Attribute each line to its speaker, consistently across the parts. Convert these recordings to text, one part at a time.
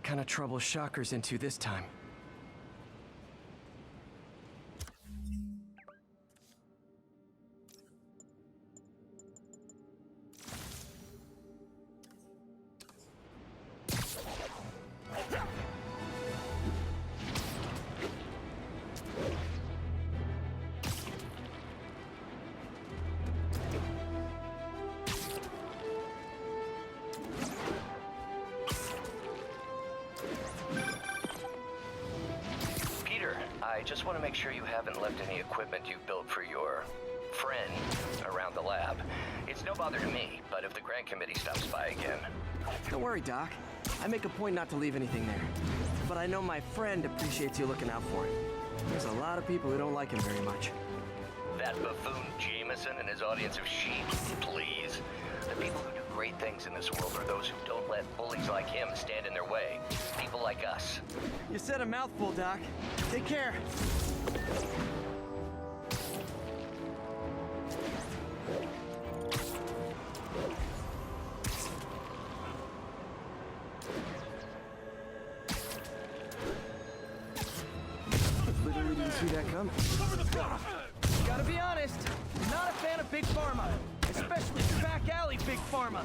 Speaker 1: what kind of trouble Shocker's into this time.
Speaker 2: I just want to make sure you haven't left any equipment you built for your friend around the lab. It's no bother to me, but if the grant committee stops by again...
Speaker 1: Don't worry, Doc. I make a point not to leave anything there. But I know my friend appreciates you looking out for him. There's a lot of people who don't like him very much.
Speaker 2: That buffoon Jameson and his audience of sheep? Please. The people who do great things in this world are those who don't let bullies like him stand in their way. People like us.
Speaker 1: You said a mouthful, Doc. Take care. Literally didn't see that coming. Gotta be honest, not a fan of Big Pharma. Especially back alley Big Pharma.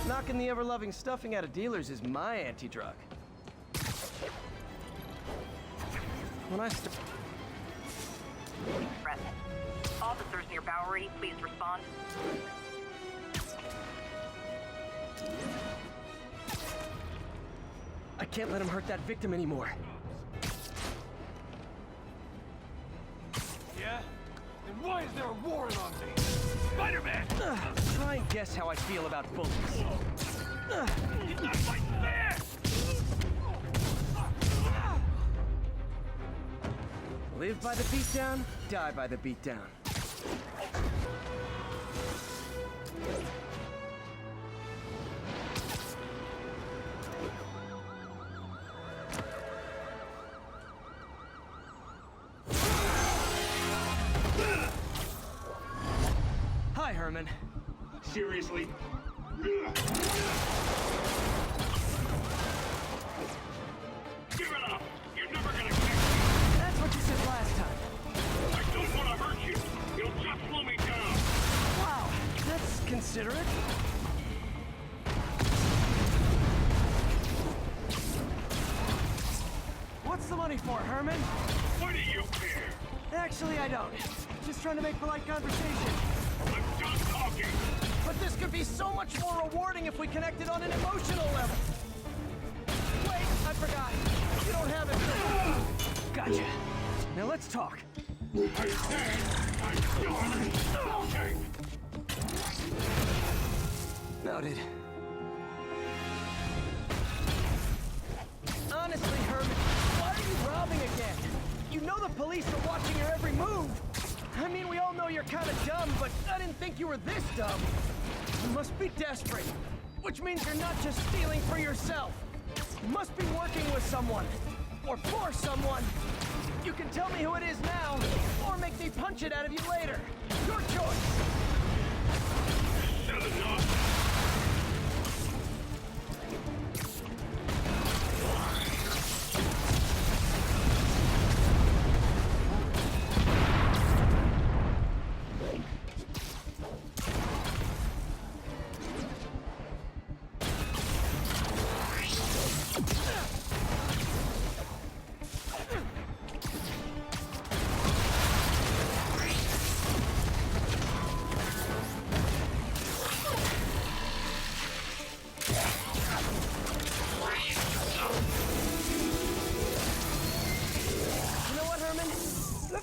Speaker 1: Knocking the ever-loving stuffing out of dealers is my anti-drug. When I start...
Speaker 3: Officers near Bowery, please respond.
Speaker 1: I can't let him hurt that victim anymore.
Speaker 4: Yeah? Then why is there a warrant on me? Spider-Man!
Speaker 1: Try and guess how I feel about bullies.
Speaker 4: He's not fighting fair!
Speaker 1: Live by the beatdown, die by the beatdown. Hi, Herman.
Speaker 4: Seriously? Give it up! You're never gonna catch me!
Speaker 1: That's what you said last time.
Speaker 4: I don't want to hurt you! You'll just slow me down!
Speaker 1: Wow, that's considerate. What's the money for, Herman?
Speaker 4: Why do you care?
Speaker 1: Actually, I don't. Just trying to make polite conversation.
Speaker 4: I'm done talking!
Speaker 1: But this could be so much more rewarding if we connected on an emotional level. Wait, I forgot. You don't have it. Gotcha. Now let's talk.
Speaker 4: I said I'm done talking!
Speaker 1: Noted. Honestly, Herman, why are you robbing again? You know the police are watching your every move. I mean, we all know you're kind of dumb, but I didn't think you were this dumb. You must be desperate, which means you're not just stealing for yourself. You must be working with someone, or for someone. You can tell me who it is now, or make me punch it out of you later. Your choice.
Speaker 4: Shut it up!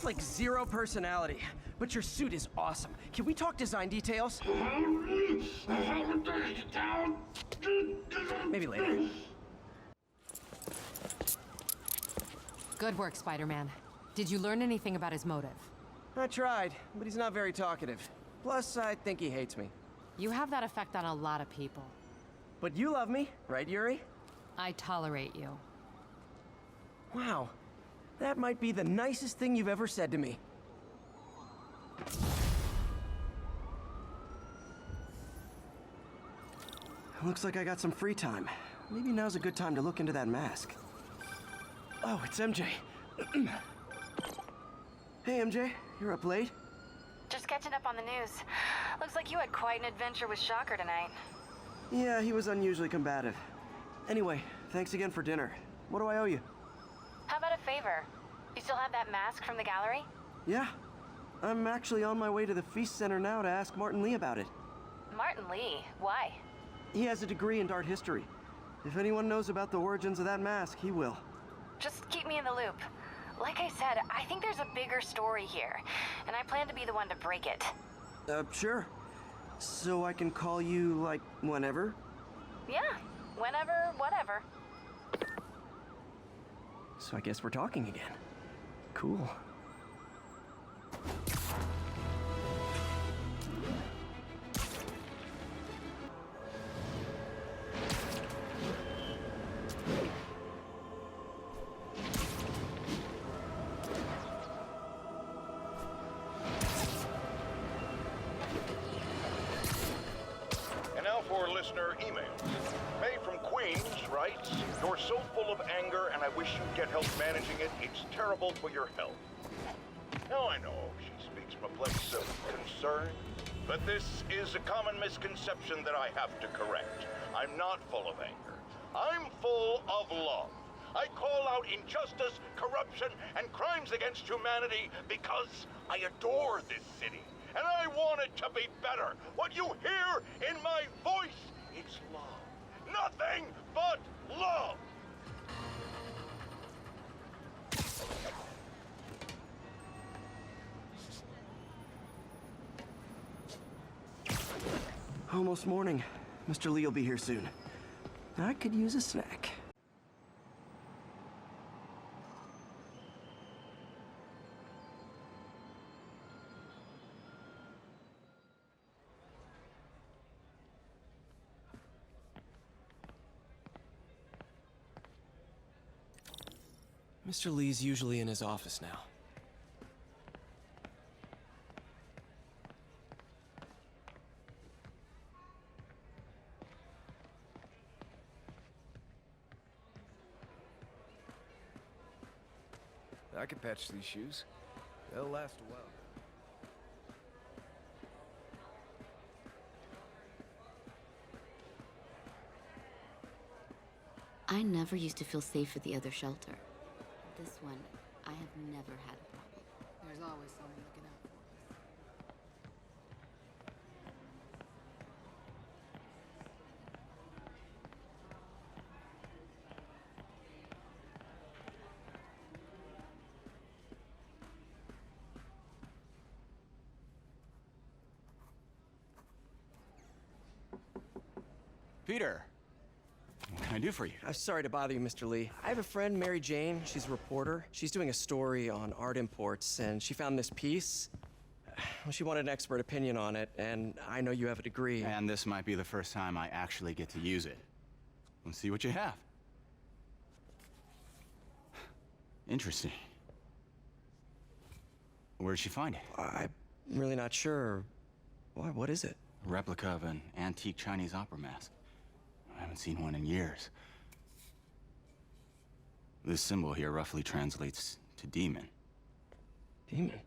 Speaker 1: Like zero personality, but your suit is awesome. Can we talk design details? Maybe later.
Speaker 5: Good work, Spider-Man. Did you learn anything about his motive?
Speaker 1: I tried, but he's not very talkative. Plus, I think he hates me.
Speaker 5: You have that effect on a lot of people.
Speaker 1: But you love me, right, Yuri?
Speaker 5: I tolerate you.
Speaker 1: Wow. That might be the nicest thing you've ever said to me. Looks like I got some free time. Maybe now's a good time to look into that mask. Oh, it's MJ. Hey, MJ. You're up late?
Speaker 6: Just catching up on the news. Looks like you had quite an adventure with Shocker tonight.
Speaker 1: Yeah, he was unusually combative. Anyway, thanks again for dinner. What do I owe you?
Speaker 6: How about a favor? You still have that mask from the gallery?
Speaker 1: Yeah. I'm actually on my way to the Feast Center now to ask Martin Lee about it.
Speaker 6: Martin Lee? Why?
Speaker 1: He has a degree in art history. If anyone knows about the origins of that mask, he will.
Speaker 6: Just keep me in the loop. Like I said, I think there's a bigger story here, and I plan to be the one to break it.
Speaker 1: Sure. So I can call you, like, whenever?
Speaker 6: Yeah, whenever, whatever.
Speaker 1: So I guess we're talking again. Cool.
Speaker 7: And now for listener emails. May from Queens writes, "You're so full of anger and I wish you'd get help managing it. It's terrible for your health." Now I know she speaks from a place of concern, but this is a common misconception that I have to correct. I'm not full of anger. I'm full of love. I call out injustice, corruption, and crimes against humanity because I adore this city. And I want it to be better. What you hear in my voice is love. Nothing but love.
Speaker 1: Almost morning. Mr. Lee will be here soon. I could use a snack. Mr. Lee's usually in his office now.
Speaker 4: I can patch these shoes. They'll last a while.
Speaker 8: I never used to feel safe at the other shelter. This one, I have never had a problem.
Speaker 5: There's always someone looking out for us.
Speaker 9: Peter, what can I do for you?
Speaker 1: I'm sorry to bother you, Mr. Lee. I have a friend, Mary Jane. She's a reporter. She's doing a story on art imports, and she found this piece. Well, she wanted an expert opinion on it, and I know you have a degree.
Speaker 9: And this might be the first time I actually get to use it. Let's see what you have. Interesting. Where did she find it?
Speaker 1: I'm really not sure. Why, what is it?
Speaker 9: A replica of an antique Chinese opera mask. I haven't seen one in years. This symbol here roughly translates to demon.
Speaker 1: Demon?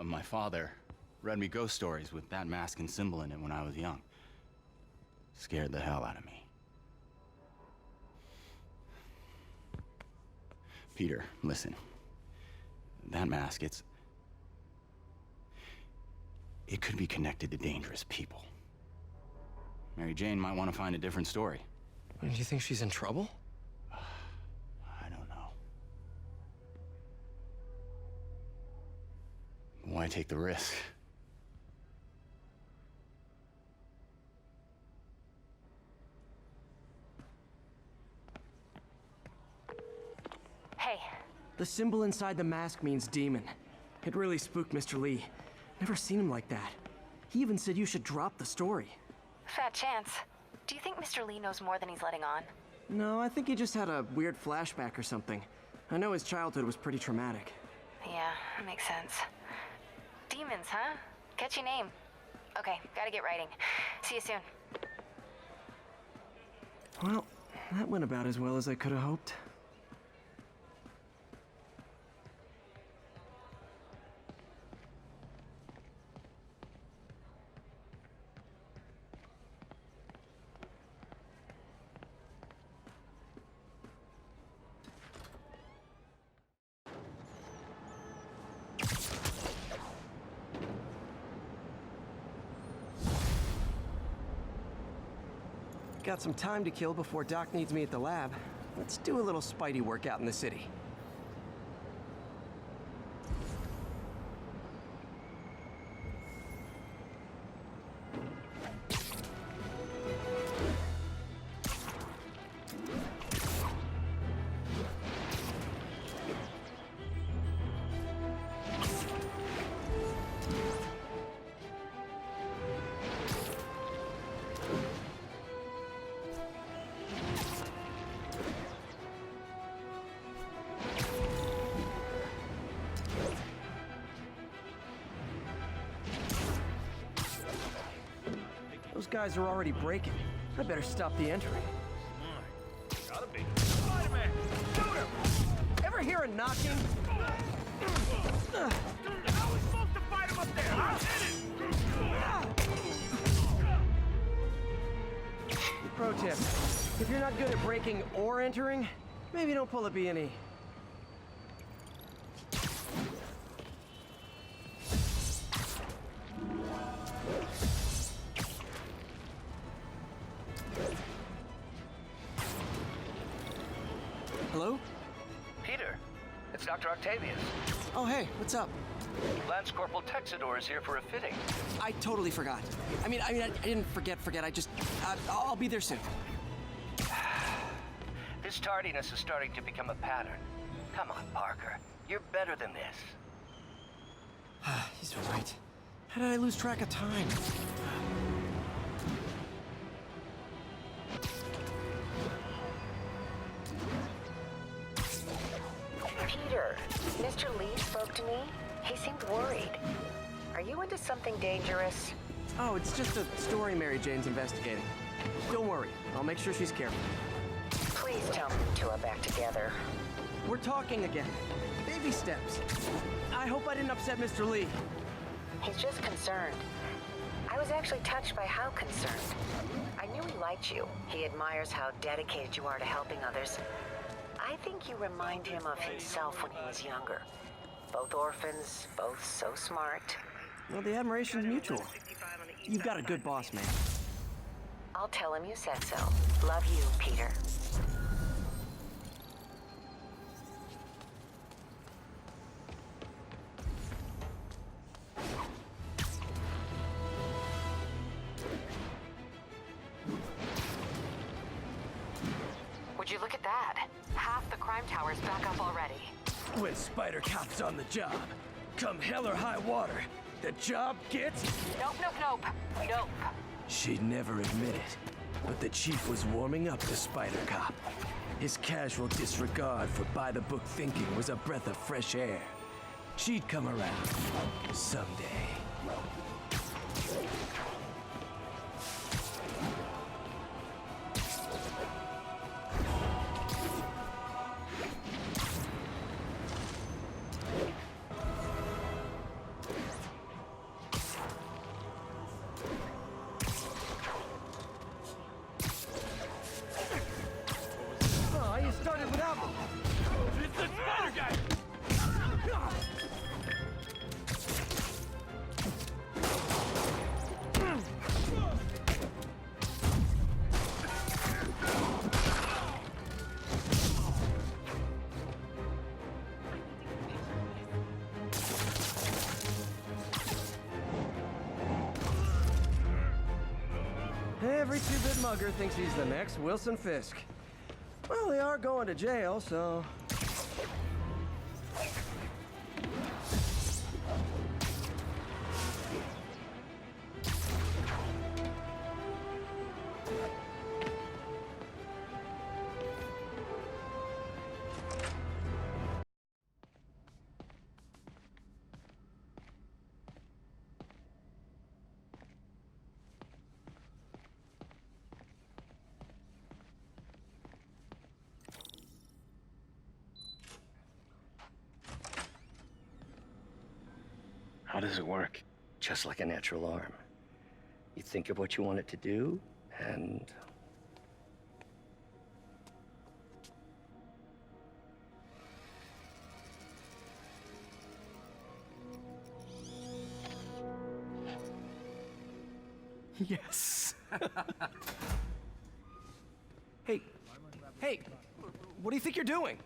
Speaker 9: My father read me ghost stories with that mask and symbol in it when I was young. Scared the hell out of me. Peter, listen. That mask, it could be connected to dangerous people. Mary Jane might want to find a different story.
Speaker 1: Do you think she's in trouble?
Speaker 9: I don't know. Why take the risk?
Speaker 6: Hey,
Speaker 1: The symbol inside the mask means demon. It really spooked Mr. Lee. Never seen him like that. He even said you should drop the story.
Speaker 6: fat chance. Do you think Mr. Lee knows more than he's letting on?
Speaker 1: No, I think he just had a weird flashback or something. I know his childhood was pretty traumatic.
Speaker 6: Yeah, that makes sense. Demons, huh? Catchy name. Okay, gotta get writing. See you soon.
Speaker 1: Well, that went about as well as I could have hoped. Got some time to kill before Doc needs me at the lab. Let's do a little Spidey workout in the city. Those guys are already breaking. I better stop the entering.
Speaker 4: Gotta be. Spider-Man! Shoot him!
Speaker 1: Ever hear a knocking?
Speaker 4: How are we supposed to fight him up there? Huh?
Speaker 1: Pro tip, if you're not good at breaking or entering, maybe don't pull a B&E. Hello?
Speaker 2: Peter, it's Dr. Octavius.
Speaker 1: Oh, hey, what's up?
Speaker 2: Lance Corporal Texador is here for a fitting.
Speaker 1: I totally forgot. I didn't forget. I just, I'll be there soon.
Speaker 2: This tardiness is starting to become a pattern. Come on, Parker. You're better than this.
Speaker 1: He's right. How did I lose track of time?
Speaker 10: Peter, Mr. Lee spoke to me. He seemed worried. Are you into something dangerous?
Speaker 1: Oh, it's just a story Mary Jane's investigating. Don't worry, I'll make sure she's careful.
Speaker 10: Please tell me you two are back together.
Speaker 1: We're talking again. Baby steps. I hope I didn't upset Mr. Lee.
Speaker 10: He's just concerned. I was actually touched by how concerned. I knew he liked you. He admires how dedicated you are to helping others. I think you remind him of himself when he was younger. Both orphans, both so smart.
Speaker 1: Well, the admiration's mutual. You've got a good boss, man.
Speaker 10: I'll tell him you said so. Love you, Peter.
Speaker 5: Would you look at that? Half the crime tower's back up already.
Speaker 1: When Spider Cop's on the job, come hell or high water, the job gets...
Speaker 5: Nope.
Speaker 1: She'd never admit it, but the chief was warming up to Spider Cop. His casual disregard for by-the-book thinking was a breath of fresh air. She'd come around someday. Started without me.
Speaker 4: It's the spider guy!
Speaker 1: Every two-bit mugger thinks he's the next Wilson Fisk. Well, they are going to jail, so...
Speaker 11: How does it work?
Speaker 2: Just like a natural arm. You think of what you want it to do, and...
Speaker 1: Yes. Hey, what do you think you're doing?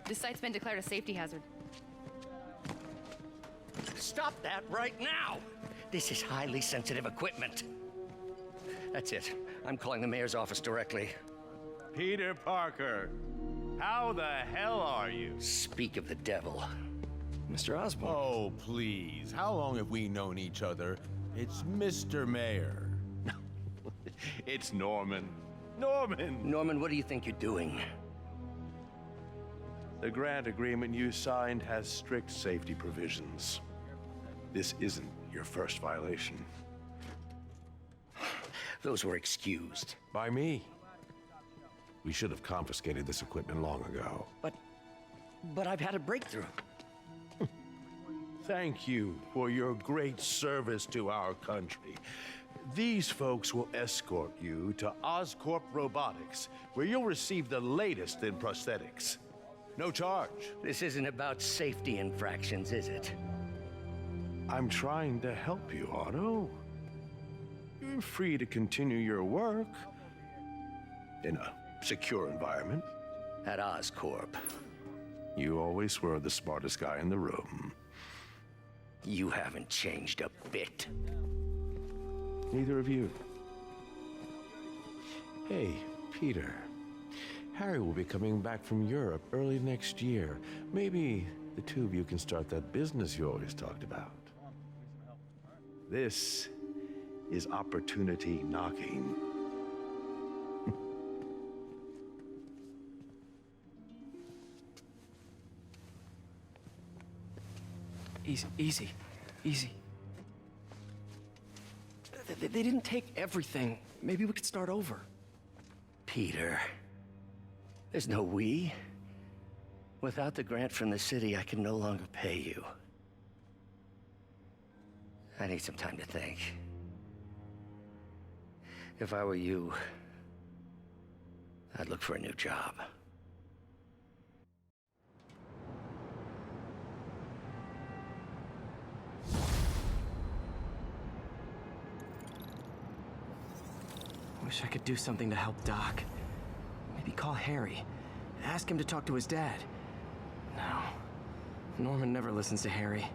Speaker 12: This site's been declared a safety hazard.
Speaker 2: Stop that right now! This is highly sensitive equipment. That's it. I'm calling the mayor's office directly.
Speaker 13: Peter Parker, how the hell are you?
Speaker 2: Speak of the devil.
Speaker 1: Mr. Osborn.
Speaker 13: Oh, please. How long have we known each other? It's Mr. Mayor. It's Norman.
Speaker 2: Norman, what do you think you're doing?
Speaker 13: The grant agreement you signed has strict safety provisions. This isn't your first violation.
Speaker 2: Those were excused.
Speaker 13: By me. We should have confiscated this equipment long ago.
Speaker 2: But I've had a breakthrough.
Speaker 13: Thank you for your great service to our country. These folks will escort you to Oscorp Robotics, where you'll receive the latest in prosthetics. No charge.
Speaker 2: This isn't about safety infractions, is it?
Speaker 13: I'm trying to help you, Otto. You're free to continue your work in a secure environment.
Speaker 2: At Oscorp.
Speaker 13: You always were the smartest guy in the room.
Speaker 2: You haven't changed a bit.
Speaker 13: Neither of you. Hey, Peter. Harry will be coming back from Europe early next year. Maybe the two of you can start that business you always talked about. This is opportunity knocking.
Speaker 1: Easy. They didn't take everything. Maybe we could start over.
Speaker 2: Peter, there's no we. Without the grant from the city, I can no longer pay you. I need some time to think. If I were you, I'd look for a new job.
Speaker 1: Wish I could do something to help Doc. Maybe call Harry. Ask him to talk to his dad. No. Norman never listens to Harry.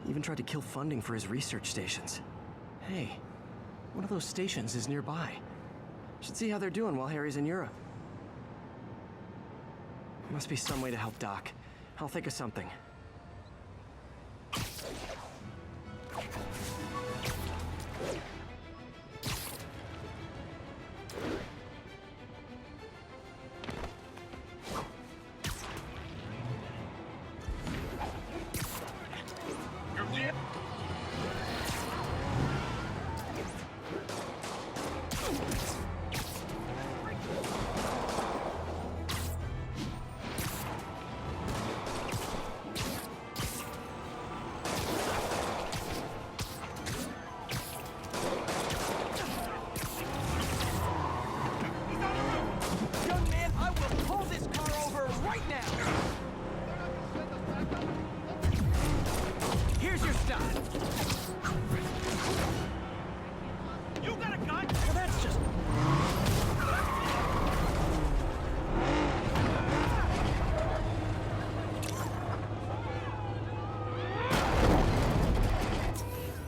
Speaker 1: Even tried to kill funding for his research stations. Hey, one of those stations is nearby. Should see how they're doing while Harry's in Europe. Must be some way to help Doc. I'll think of something.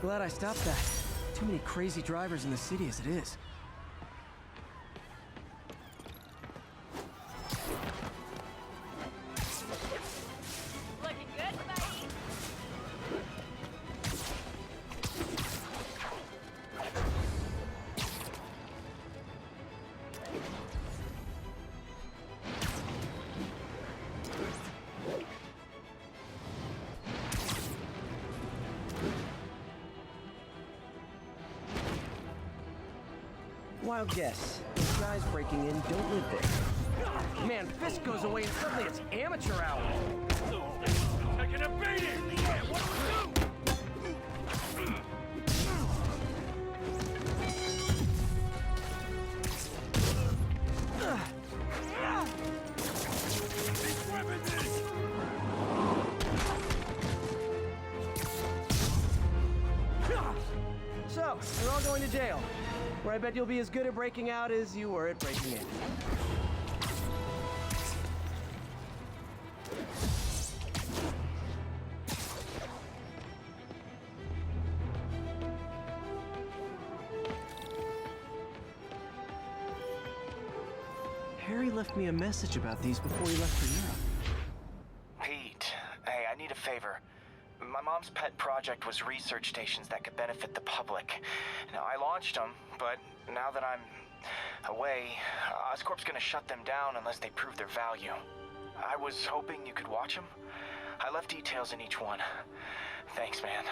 Speaker 1: Glad I stopped that. Too many crazy drivers in the city as it is.
Speaker 12: Looking good, buddy.
Speaker 1: Wild guess. These guys breaking in don't live there. Man, Fisk goes away and suddenly it's amateur hour.
Speaker 4: Taking a beating! Yeah, what do we do?
Speaker 1: going to jail, where I bet you'll be as good at breaking out as you were at breaking in. Harry left me a message about these before he left for Europe.
Speaker 11: Pete, hey, I need a favor. My mom's pet project was research stations that could benefit the public. Now, I launched them, but now that I'm away, Oscorp's gonna shut them down unless they prove their value. I was hoping you could watch them. I left details in each one. Thanks, man.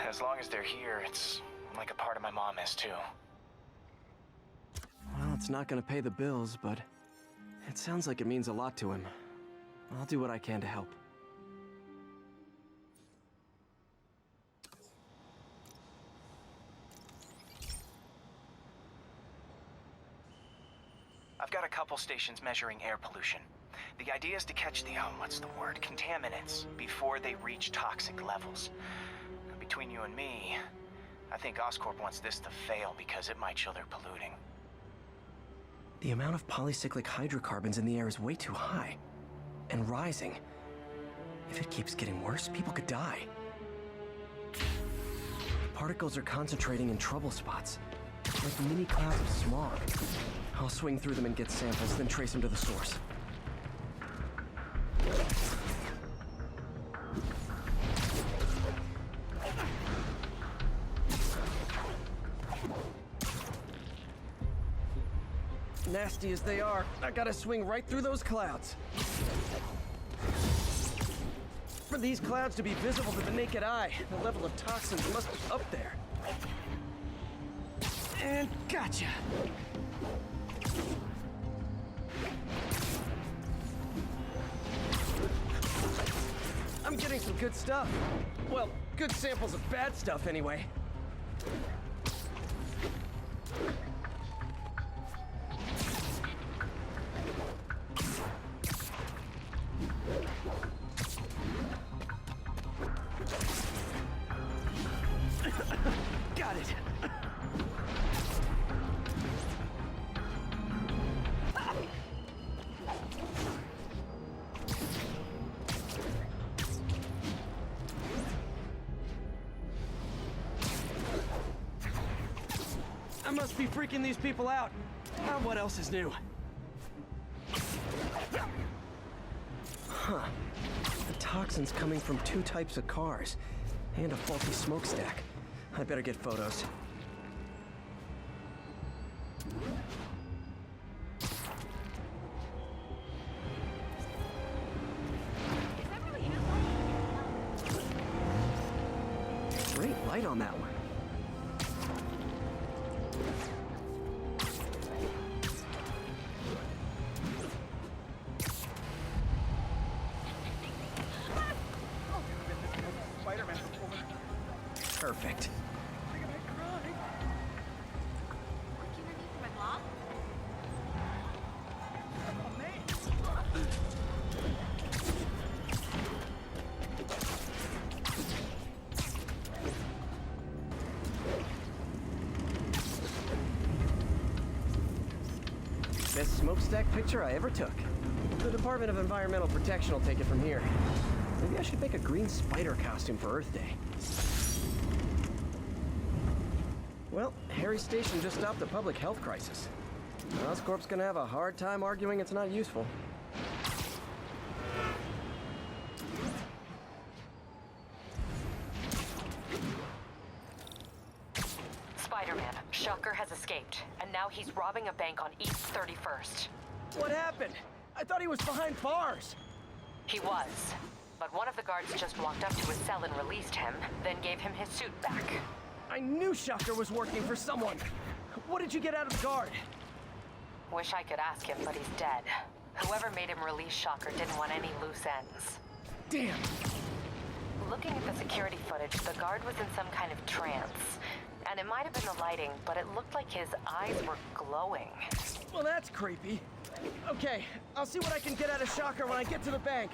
Speaker 11: As long as they're here, it's like a part of my mom is, too.
Speaker 1: Well, it's not gonna pay the bills, but it sounds like it means a lot to him. I'll do what I can to help.
Speaker 11: I've got a couple stations measuring air pollution. The idea is to catch the, contaminants before they reach toxic levels. Between you and me, I think Oscorp wants this to fail because it might show they're polluting.
Speaker 1: The amount of polycyclic hydrocarbons in the air is way too high. And rising. If it keeps getting worse, people could die. The particles are concentrating in trouble spots, like mini clouds of smog. I'll swing through them and get samples, then trace them to the source. Nasty as they are, I gotta swing right through those clouds. For these clouds to be visible to the naked eye, the level of toxins must be up there. And gotcha! I'm getting some good stuff. Well, good samples of bad stuff anyway. Got it. I must be freaking these people out. What else is new? Huh. The toxin's coming from 2 types of cars and a faulty smokestack. I better get photos. Great light on that one. Perfect. Best smokestack picture I ever took. The Department of Environmental Protection will take it from here. Maybe I should make a green spider costume for Earth Day. Well, Harry's station just stopped a public health crisis. Oscorp's gonna have a hard time arguing it's not useful.
Speaker 6: Spider-Man, Shocker has escaped, and now he's robbing a bank on East 31st.
Speaker 1: What happened? I thought he was behind bars.
Speaker 6: He was, but one of the guards just walked up to his cell and released him, then gave him his suit back.
Speaker 1: I knew Shocker was working for someone. What did you get out of the guard?
Speaker 6: Wish I could ask him, but he's dead. Whoever made him release Shocker didn't want any loose ends.
Speaker 1: Damn.
Speaker 6: Looking at the security footage, the guard was in some kind of trance. And it might have been the lighting, but it looked like his eyes were glowing.
Speaker 1: Well, that's creepy. Okay, I'll see what I can get out of Shocker when I get to the bank.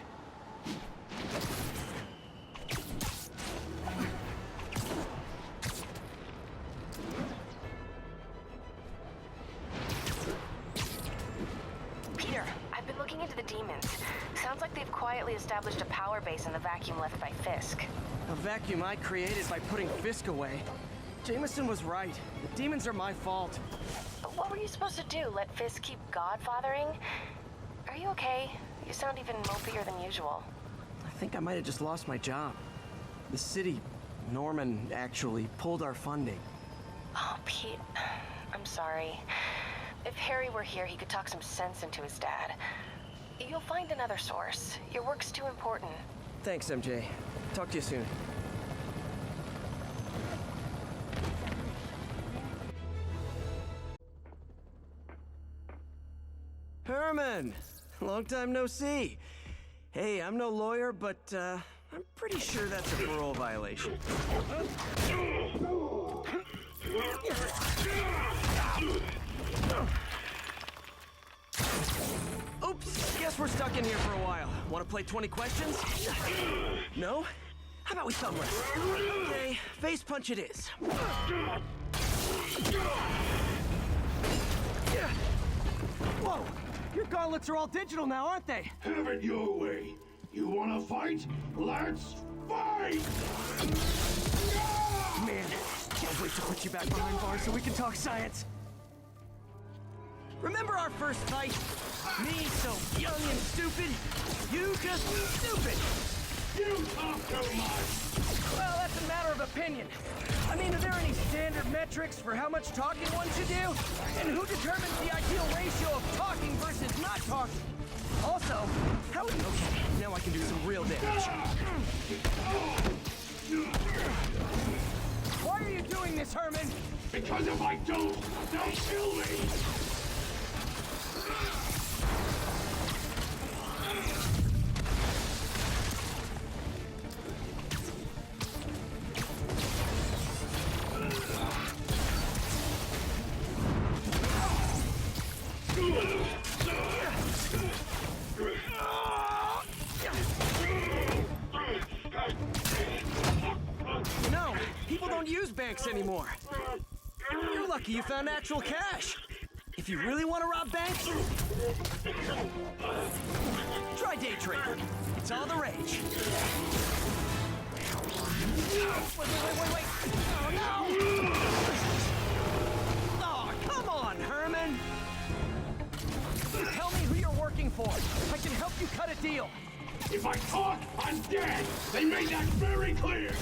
Speaker 6: quietly established a power base in the vacuum left by Fisk.
Speaker 1: A vacuum I created by putting Fisk away. Jameson was right. The demons are my fault.
Speaker 6: But what were you supposed to do? Let Fisk keep godfathering? Are you okay? You sound even mopier than usual.
Speaker 1: I think I might have just lost my job. The city, Norman, actually pulled our funding.
Speaker 6: Oh, Pete, I'm sorry. If Harry were here, he could talk some sense into his dad. You'll find another source. Your work's too important.
Speaker 1: Thanks, MJ. Talk to you soon. Herman! Long time no see. Hey, I'm no lawyer, but I'm pretty sure that's a parole violation. Oops, guess we're stuck in here for a while. Want to play 20 questions? No? How about we thumb wrestle? Okay, face punch it is. Whoa! Your gauntlets are all digital now, aren't they?
Speaker 14: Have it your way. You wanna fight? Let's fight!
Speaker 1: Man, can't wait to put you back behind bars so we can talk science. Remember our first fight? Me so young and stupid, you just stupid.
Speaker 14: You talk too much.
Speaker 1: Well, that's a matter of opinion. I mean, are there any standard metrics for how much talking one should do? And who determines the ideal ratio of talking versus not talking? Also, how... Okay, now I can do some real damage. Why are you doing this, Herman?
Speaker 14: Because if I don't, they'll kill me.
Speaker 1: No, people don't use banks anymore. You're lucky you found actual cash. If you really want to rob banks, try day trading. It's all the rage. Wait. Oh, no! Oh, come on, Herman! You tell me who you're working for. I can help you cut a deal.
Speaker 14: If I talk, I'm dead. They made that very clear.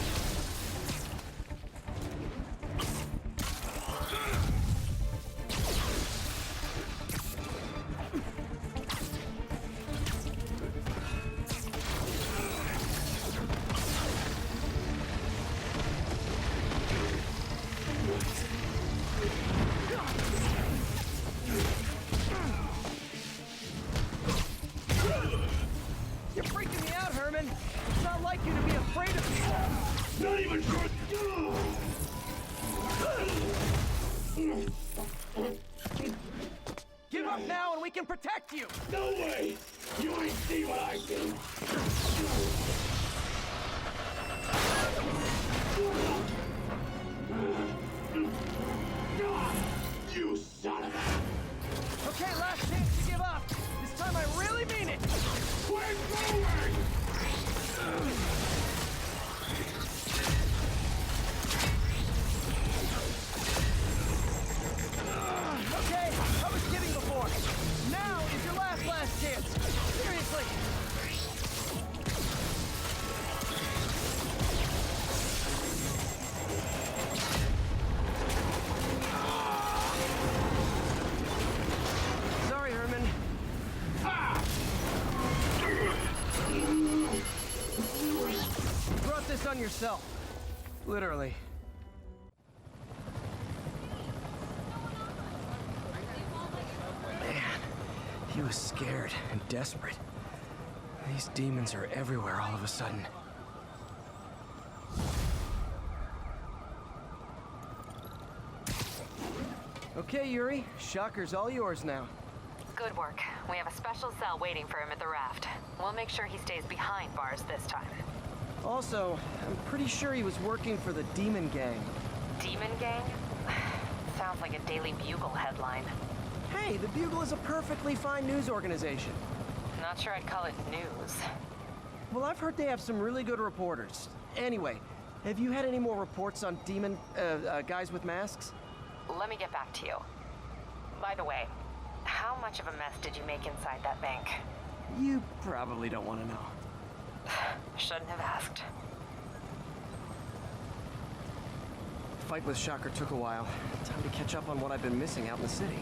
Speaker 1: You're freaking me out, Herman. It's not like you to be afraid of me.
Speaker 14: Not even sure.
Speaker 1: Give up now and we can protect you.
Speaker 14: No way. You ain't see what I see. You son of a...
Speaker 1: Okay, last chance to give up. This time I really mean it.
Speaker 14: We're going!
Speaker 1: Okay, I was kidding before. Now is your last chance. Seriously. Sorry, Herman. You brought this on yourself. Literally. Man, he was scared and desperate. These demons are everywhere all of a sudden. Okay, Yuri. Shocker's all yours now.
Speaker 6: Good work. We have a special cell waiting for him at the raft. We'll make sure he stays behind bars this time.
Speaker 1: Also, I'm pretty sure he was working for the Demon Gang.
Speaker 6: Demon Gang? Sounds like a Daily Bugle headline.
Speaker 1: Hey, the Bugle is a perfectly fine news organization.
Speaker 6: Not sure I'd call it news.
Speaker 1: Well, I've heard they have some really good reporters. Anyway, have you had any more reports on demon, guys with masks?
Speaker 6: Let me get back to you. By the way, how much of a mess did you make inside that bank?
Speaker 1: You probably don't want to know.
Speaker 6: Shouldn't have asked.
Speaker 1: The fight with Shocker took a while. Time to catch up on what I've been missing out in the city.